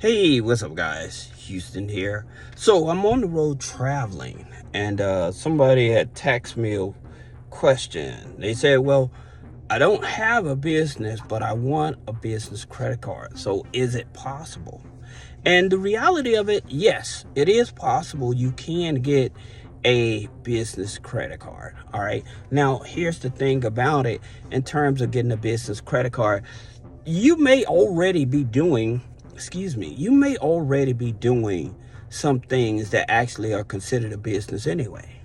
Hey, what's up, guys? Houston here. So I'm on the road traveling, and somebody had texted me a question. They said, well, I don't have a business, but I want a business credit card. So is it possible? And the reality of it, yes, it is possible. You can get a business credit card. All right. Now, here's the thing about it in terms of getting a business credit card. You may already be doing some things that actually are considered a business anyway.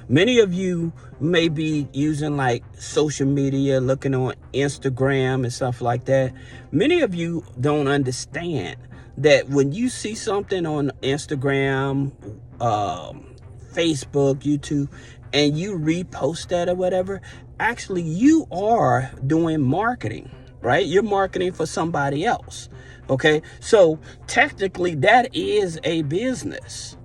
Many of you may be using like social media, looking on Instagram and stuff like that. Many of you don't understand that when you see something on Instagram, Facebook, YouTube, and you repost that or whatever, actually you are doing marketing, right? You're marketing for somebody else. Okay. So technically that is a business.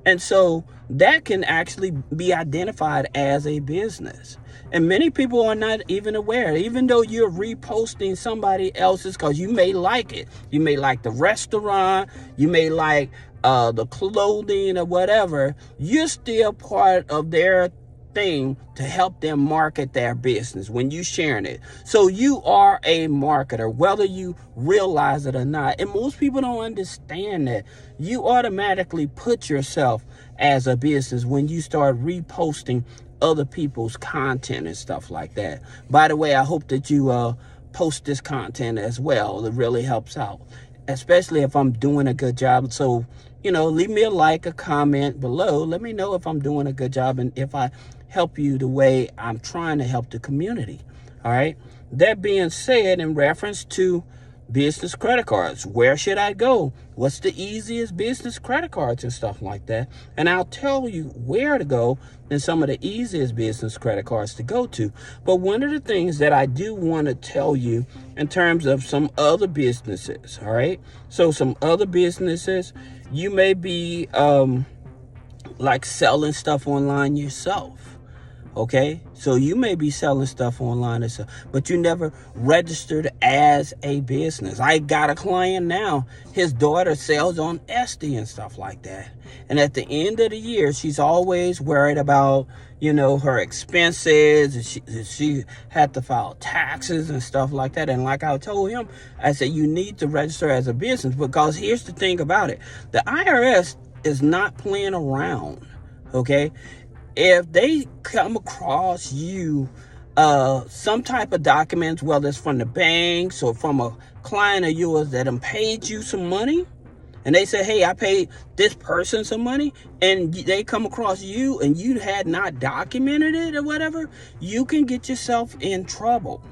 And so that can actually be identified as a business. And many people are not even aware, even though you're reposting somebody else's, because you may like it. You may like the restaurant, you may like the clothing or whatever. You're still part of their thing to help them market their business when you sharing it. So you are a marketer, whether you realize it or not. And most people don't understand that. You automatically put yourself as a business when you start reposting other people's content and stuff like that. By the way, I hope that you post this content as well. It really helps out, especially if I'm doing a good job. So, leave me a like, a comment below. Let me know if I'm doing a good job and if I help you the way I'm trying to help the community. All right. That being said, in reference to business credit cards, where should I go? What's the easiest business credit cards and stuff like that? And I'll tell you where to go and some of the easiest business credit cards to go to. But one of the things that I do want to tell you in terms of some other businesses, all right? So some other businesses, you may be like selling stuff online yourself. Okay, so you may be selling stuff online and stuff, but you never registered as a business. I got a client now. His daughter sells on Etsy and stuff like that. And at the end of the year, she's always worried about, her expenses. And she had to file taxes and stuff like that. And like I told him, I said, you need to register as a business, because here's the thing about it. The IRS is not playing around. Okay. If they come across you some type of documents, whether it's from the banks or from a client of yours that paid you some money, and they say, hey, I paid this person some money, and they come across you and you had not documented it or whatever, you can get yourself in trouble.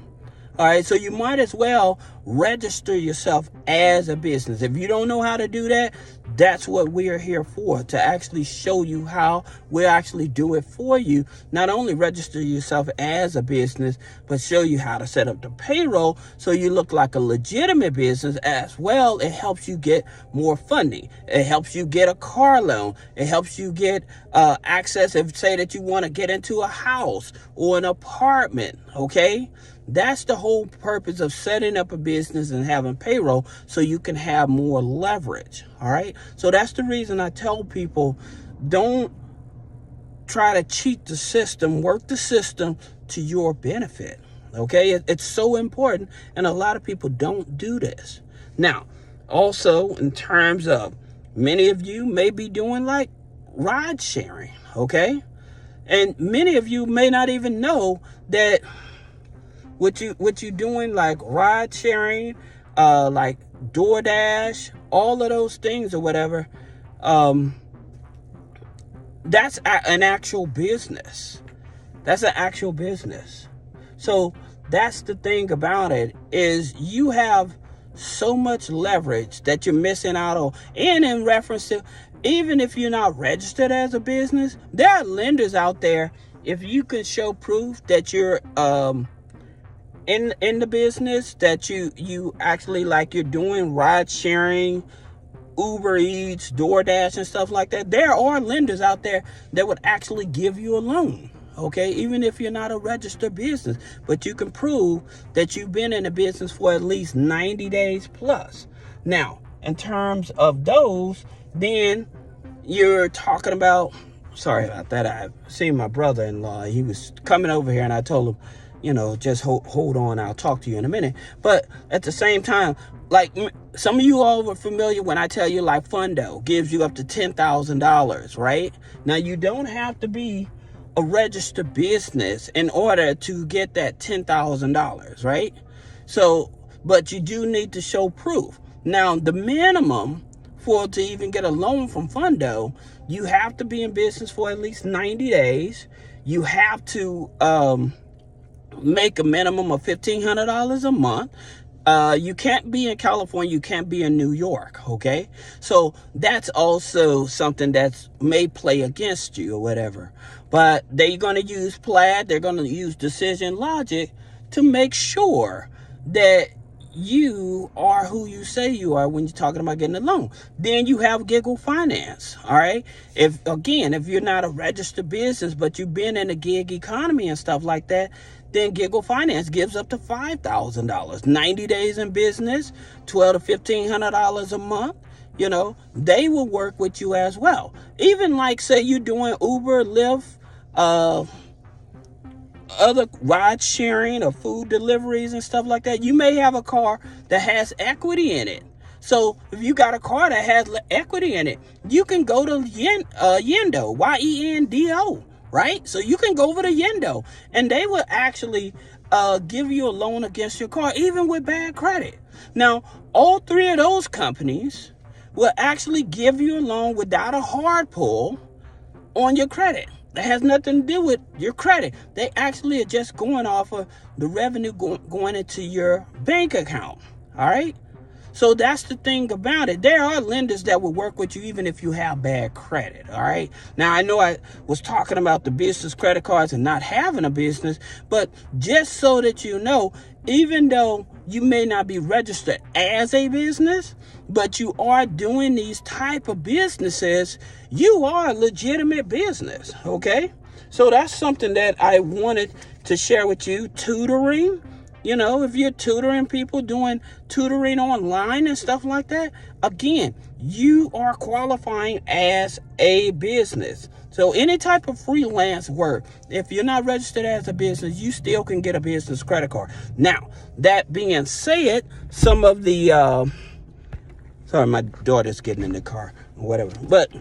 All right, so you might as well register yourself as a business. If you don't know how to do that, that's what we are here for, to actually show you how. We'll actually do it for you. Not only register yourself as a business, but show you how to set up the payroll so you look like a legitimate business as well. It helps you get more funding. It helps you get a car loan. It helps you get access if, say, that you want to get into a house or an apartment, okay? That's the whole purpose of setting up a business and having payroll, so you can have more leverage. All right. So that's the reason I tell people, don't try to cheat the system, work the system to your benefit. Okay. It's so important. And a lot of people don't do this. Now, also in terms of, many of you may be doing like ride sharing. Okay. And many of you may not even know that what you doing, like ride sharing, like DoorDash, all of those things or whatever, that's an actual business. That's an actual business. So that's the thing about it, is you have so much leverage that you're missing out on. And in reference to, even if you're not registered as a business, there are lenders out there. If you can show proof that you're in the business, that you actually, like, you're doing ride sharing, Uber Eats, DoorDash and stuff like that, there are lenders out there that would actually give you a loan. Okay, even if you're not a registered business, but you can prove that you've been in the business for at least 90 days plus. Now, in terms of those, then you're talking about, sorry about that. I seen my brother-in-law. He was coming over here and I told him, just hold on. I'll talk to you in a minute. But at the same time, like some of you all were familiar when I tell you like Fundo gives you up to $10,000, right? Now you don't have to be a registered business in order to get that $10,000, right? So, but you do need to show proof. Now, the minimum to even get a loan from Fundo, you have to be in business for at least 90 days. You have to make a minimum of $1,500 a month. You can't be in California, you can't be in New York, okay? So that's also something that may play against you or whatever. But they're going to use Plaid, they're going to use decision logic to make sure that you are who you say you are when you're talking about getting a loan. Then you have Giggle Finance, all right? If you're not a registered business, but you've been in the gig economy and stuff like that, then Giggle Finance gives up to $5,000. 90 days in business, $1,200 to $1,500 a month. They will work with you as well. Even like, say you're doing Uber, Lyft, other ride sharing or food deliveries and stuff like that. You may have a car that has equity in it. So if you got a car that has equity in it, you can go to Yendo, YENDO, right? So you can go over to Yendo and they will actually give you a loan against your car, even with bad credit. Now, all three of those companies will actually give you a loan without a hard pull on your credit. That has nothing to do with your credit. They actually are just going off of the revenue going into your bank account. All right. So that's the thing about it. There are lenders that will work with you even if you have bad credit. All right. Now, I know I was talking about the business credit cards and not having a business, but just so that you know, even though you may not be registered as a business, but you are doing these type of businesses, you are a legitimate business, okay? So that's something that I wanted to share with you. Tutoring, if you're tutoring people, doing tutoring online and stuff like that, again, you are qualifying as a business. So any type of freelance work, if you're not registered as a business, you still can get a business credit card. Now, that being said, some of the, sorry, my daughter's getting in the car or whatever. But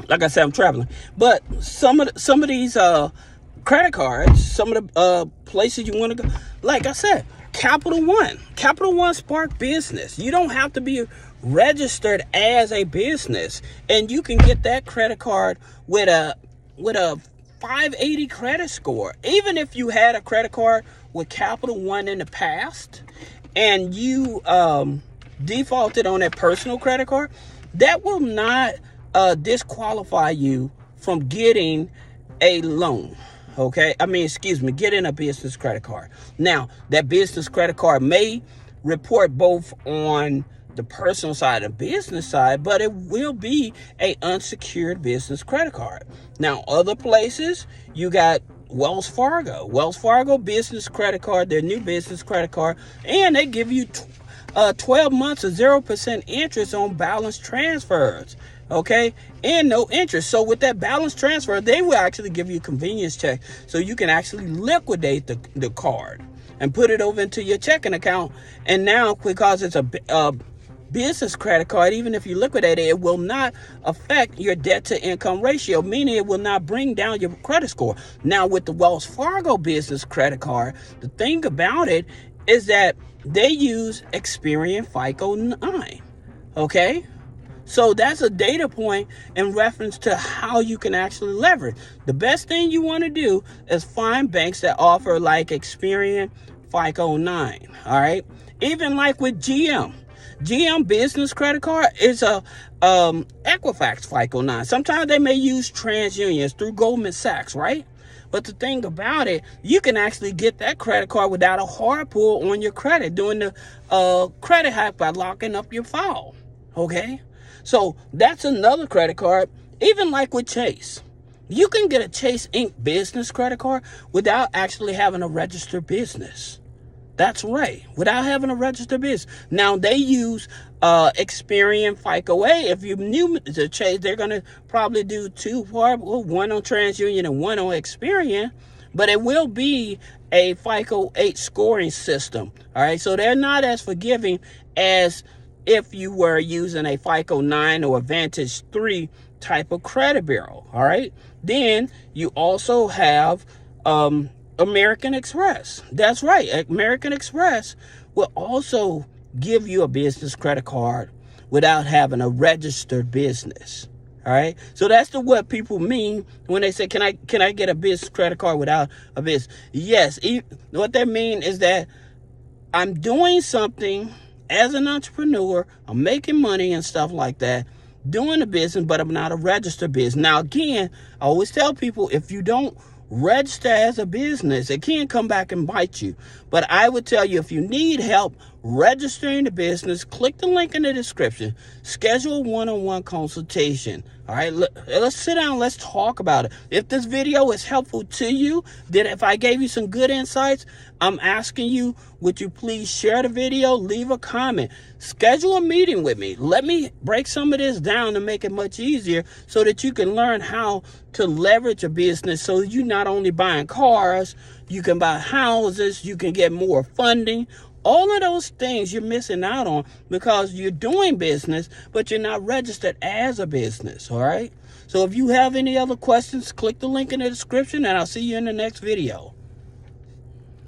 like I said, I'm traveling. But some of these credit cards, some of the places you want to go, like I said, Capital One Spark Business. You don't have to be registered as a business, and you can get that credit card with a 580 credit score. Even if you had a credit card with Capital One in the past and you defaulted on that personal credit card, that will not disqualify you from getting a loan. Okay, getting a business credit card. Now, that business credit card may report both on the personal side and business side, but it will be a unsecured business credit card. Now, other places, you got Wells Fargo business credit card, their new business credit card, and they give you 12 months of 0% interest on balance transfers. Okay, and no interest. So with that balance transfer, they will actually give you a convenience check, so you can actually liquidate the card and put it over into your checking account. And now, because it's a business credit card, even if you liquidate it, it will not affect your debt to income ratio, meaning it will not bring down your credit score. Now, with the Wells Fargo business credit card, the thing about it is that they use Experian FICO 9. Okay. So that's a data point in reference to how you can actually leverage. The best thing you want to do is find banks that offer like Experian FICO 9. All right. Even like with GM business credit card is a Equifax FICO 9. Sometimes they may use TransUnion through Goldman Sachs, right? But the thing about it, you can actually get that credit card without a hard pull on your credit, doing the credit hack by locking up your file. Okay. So that's another credit card. Even like with Chase, you can get a Chase Inc. business credit card without actually having a registered business. That's right, without having a registered business. Now, they use Experian FICO A. If you're new to Chase, they're going to probably do two, one on TransUnion and one on Experian, but it will be a FICO 8 scoring system. All right, so they're not as forgiving as if you were using a FICO 9 or a Vantage 3 type of credit bureau. All right, then you also have American Express. That's right, American Express will also give you a business credit card without having a registered business. All right, so that's what people mean when they say, can I get a business credit card without a business? Yes, what they mean is that I'm doing something as an entrepreneur, I'm making money and stuff like that, doing a business, but I'm not a registered business. Now again, I always tell people, if you don't register as a business, it can come back and bite you. But I would tell you, if you need help registering the business, click the link in the description, schedule a one-on-one consultation. All right, let's sit down, let's talk about it. If this video is helpful to you, if I gave you some good insights, I'm asking you, would you please share the video, leave a comment, schedule a meeting with me. Let me break some of this down to make it much easier so that you can learn how to leverage a business, so you're not only buying cars, you can buy houses, you can get more funding. All of those things you're missing out on because you're doing business, but you're not registered as a business, all right? So if you have any other questions, click the link in the description, and I'll see you in the next video.